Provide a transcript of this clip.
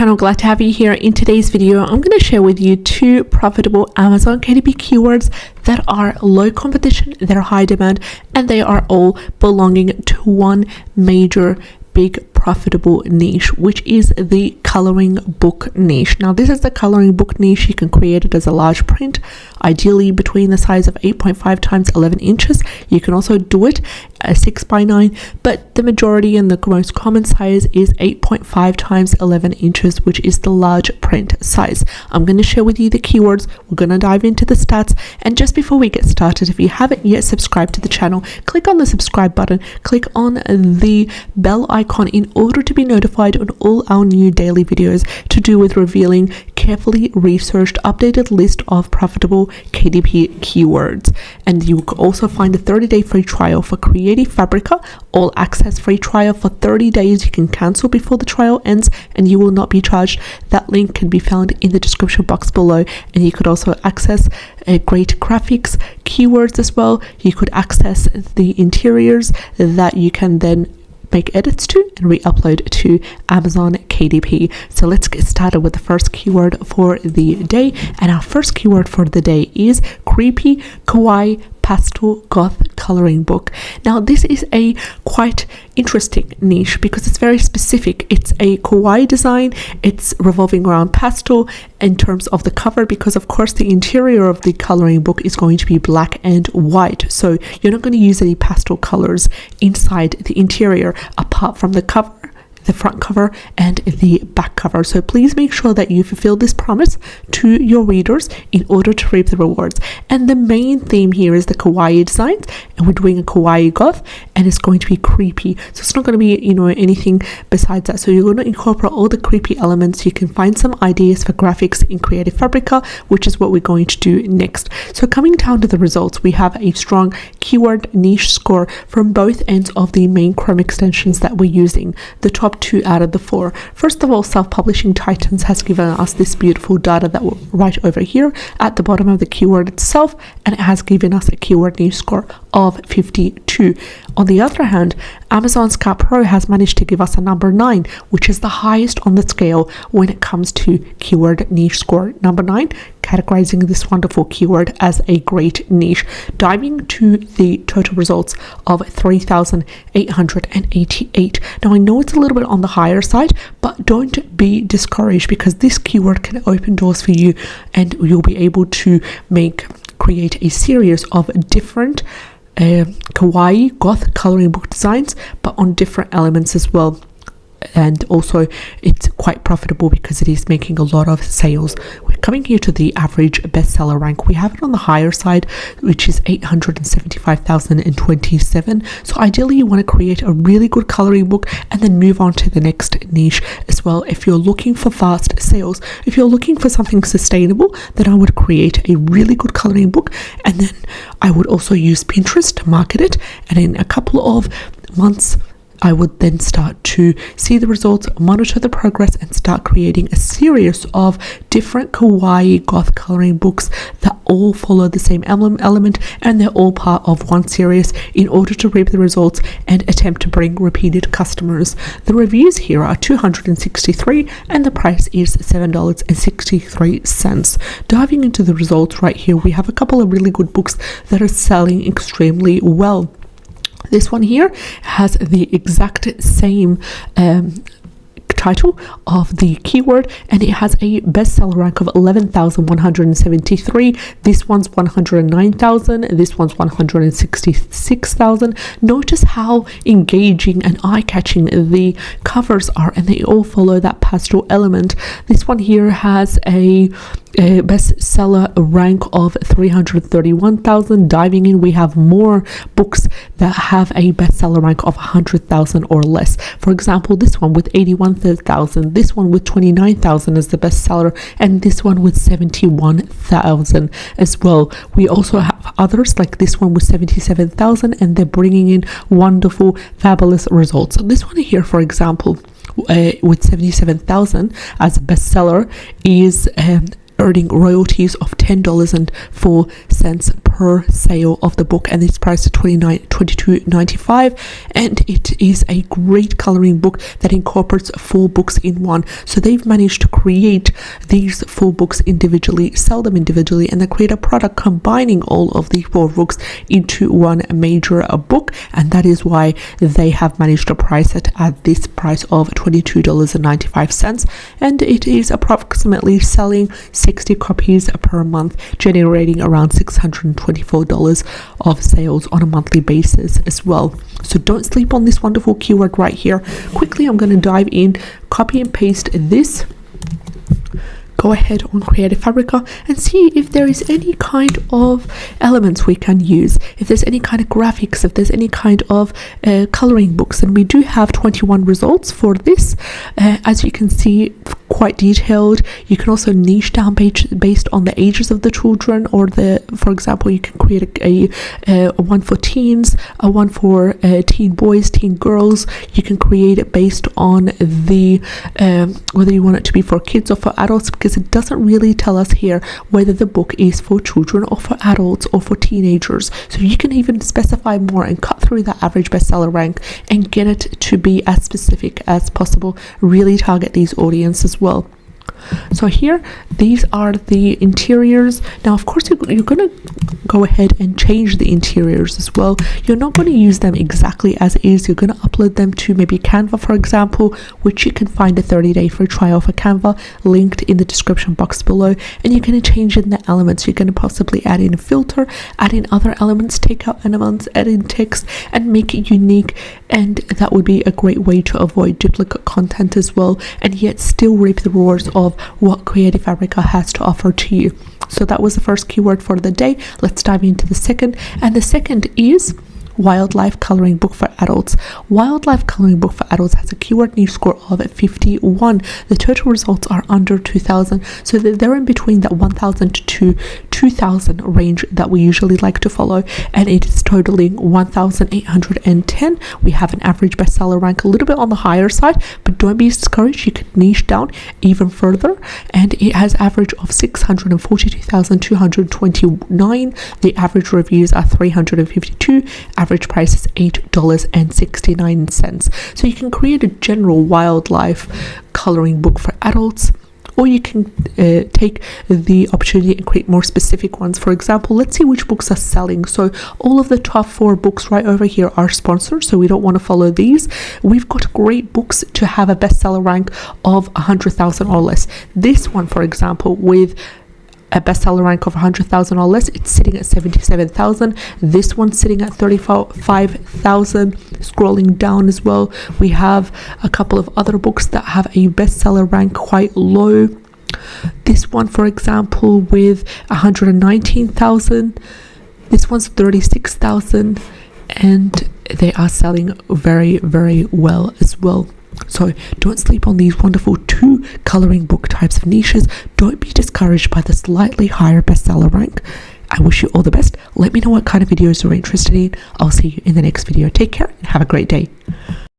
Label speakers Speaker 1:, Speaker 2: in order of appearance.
Speaker 1: channel, glad to have you here. In today's video, I'm going to share with you two profitable Amazon KDP keywords that are low competition, they're high demand, and they are all belonging to one major big profitable niche, which is the coloring book niche. Now this is the coloring book niche. You can create it as a large print, ideally between the size of 8.5 times 11 inches. You can also do it 6 by 9, but the majority and the most common size is 8.5 times 11 inches, which is the large print size. I'm going to share with you the keywords. We're going to dive into the stats, and just before we get started, if you haven't yet subscribed to the channel, click on the subscribe button, click on the bell icon in order to be notified on all our new daily videos to do with revealing carefully researched updated list of profitable KDP keywords. And you can also find a 30-day free trial for Creative Fabrica, all access free trial for 30 days. You can cancel before the trial ends and you will not be charged. That link can be found in the description box below, and you could also access great graphics keywords as well. You could access the interiors that you can then make edits to and re-upload to Amazon KDP. So let's get started with the first keyword for the day, and our first keyword for the day is creepy kawaii pastel goth coloring book. Now this is a quite interesting niche because it's very specific. It's a kawaii design. It's revolving around pastel in terms of the cover, because of course the interior of the coloring book is going to be black and white, so you're not going to use any pastel colors inside the interior apart from the cover, the front cover and the back cover. So please make sure that you fulfill this promise to your readers in order to reap the rewards. And the main theme here is the kawaii designs, and we're doing a kawaii goth, and it's going to be creepy. So it's not going to be, anything besides that. So you're going to incorporate all the creepy elements. You can find some ideas for graphics in Creative Fabrica, which is what we're going to do next. So coming down to the results, we have a strong keyword niche score from both ends of the main Chrome extensions that we're using. The top 2 out of the 4. First of all, Self-Publishing Titans has given us this beautiful data that we're right over here at the bottom of the keyword itself, and it has given us a keyword niche score of 52. On the other hand, Amazon Scout Pro has managed to give us a number 9, which is the highest on the scale when it comes to keyword niche score. Number 9, categorizing this wonderful keyword as a great niche. Diving to the total results of 3,888. Now I know it's a little bit on the higher side, but don't be discouraged, because this keyword can open doors for you, and you'll be able to create a series of different kawaii goth coloring book designs, but on different elements as well. And also it's quite profitable because it is making a lot of sales. We're coming here to the average bestseller rank. We have it on the higher side, which is 875,027. So ideally you want to create a really good coloring book and then move on to the next niche as well. If you're looking for fast sales, if you're looking for something sustainable, then I would create a really good coloring book, and then I would also use Pinterest to market it, and in a couple of months I would then start to see the results, monitor the progress, and start creating a series of different kawaii goth coloring books that all follow the same element, and they're all part of one series in order to reap the results and attempt to bring repeated customers. The reviews here are 263 and the price is $7.63. Diving into the results right here, we have a couple of really good books that are selling extremely well. This one here has the exact same title of the keyword, and it has a bestseller rank of 11,173. This one's 109,000. This one's 166,000. Notice how engaging and eye-catching the covers are, and they all follow that pastel element. This one here has a bestseller rank of 331,000. Diving in, we have more books that have a bestseller rank of 100,000 or less. For example, this one with 81,000, this one with 29,000 as the bestseller, and this one with 71,000 as well. We also have others like this one with 77,000, and they're bringing in wonderful, fabulous results. So this one here, for example, with 77,000 as a bestseller, is earning royalties of $10.04 per per sale of the book, and it's priced at $22.95, and it is a great coloring book that incorporates 4 books in one. So they've managed to create these 4 books individually, sell them individually, and then create a product combining all of the 4 books into one major book, and that is why they have managed to price it at this price of $22.95, and it is approximately selling 60 copies per month, generating around $624 of sales on a monthly basis as well. So don't sleep on this wonderful keyword right here. Quickly, I'm going to dive in, copy and paste this, go ahead on Creative Fabrica and see if there is any kind of elements we can use, if there's any kind of graphics, if there's any kind of coloring books. And we do have 21 results for this, as you can see, quite detailed. You can also niche down based on the ages of the children, or for example, you can create a one for teens, a one for teen boys, teen girls. You can create it based on the whether you want it to be for kids or for adults, because it doesn't really tell us here whether the book is for children or for adults or for teenagers. So you can even specify more and cut through that average bestseller rank and get it to be as specific as possible, really target these audiences as well. So here, these are the interiors. Now, of course, you're going to go ahead and change the interiors as well. You're not going to use them exactly as is. You're going to upload them to maybe Canva, for example, which you can find a 30-day free trial for Canva linked in the description box below. And you're going to change in the elements. You're going to possibly add in a filter, add in other elements, take out elements, add in text, and make it unique. And that would be a great way to avoid duplicate content as well, and yet still reap the rewards of what Creative Fabrica has to offer to you. So that was the first keyword for the day. Let's dive into the second, and the second is Wildlife Coloring Book for Adults. Wildlife Coloring Book for Adults has a keyword niche score of 51. The total results are under 2,000, so they're in between that 1,000 to 2,000 range that we usually like to follow, and it is totaling 1,810. We have an average bestseller rank a little bit on the higher side, but don't be discouraged. You could niche down even further, and it has average of 642,229. The average reviews are 352. Average price is $8.69. So you can create a general wildlife coloring book for adults, or you can take the opportunity and create more specific ones. For example, let's see which books are selling. So all of the top 4 books right over here are sponsored, so we don't want to follow these. We've got great books to have a bestseller rank of 100,000 or less. This one, for example, with a bestseller rank of 100,000 or less, it's sitting at 77,000. This one's sitting at 35,000. Scrolling down as well, we have a couple of other books that have a bestseller rank quite low. This one, for example, with 119,000. This one's 36,000, and they are selling very, very well as well. So don't sleep on these wonderful 2 coloring book types of niches. Don't be discouraged by the slightly higher bestseller rank. I wish you all the best. Let me know what kind of videos you're interested in. I'll see you in the next video. Take care and have a great day.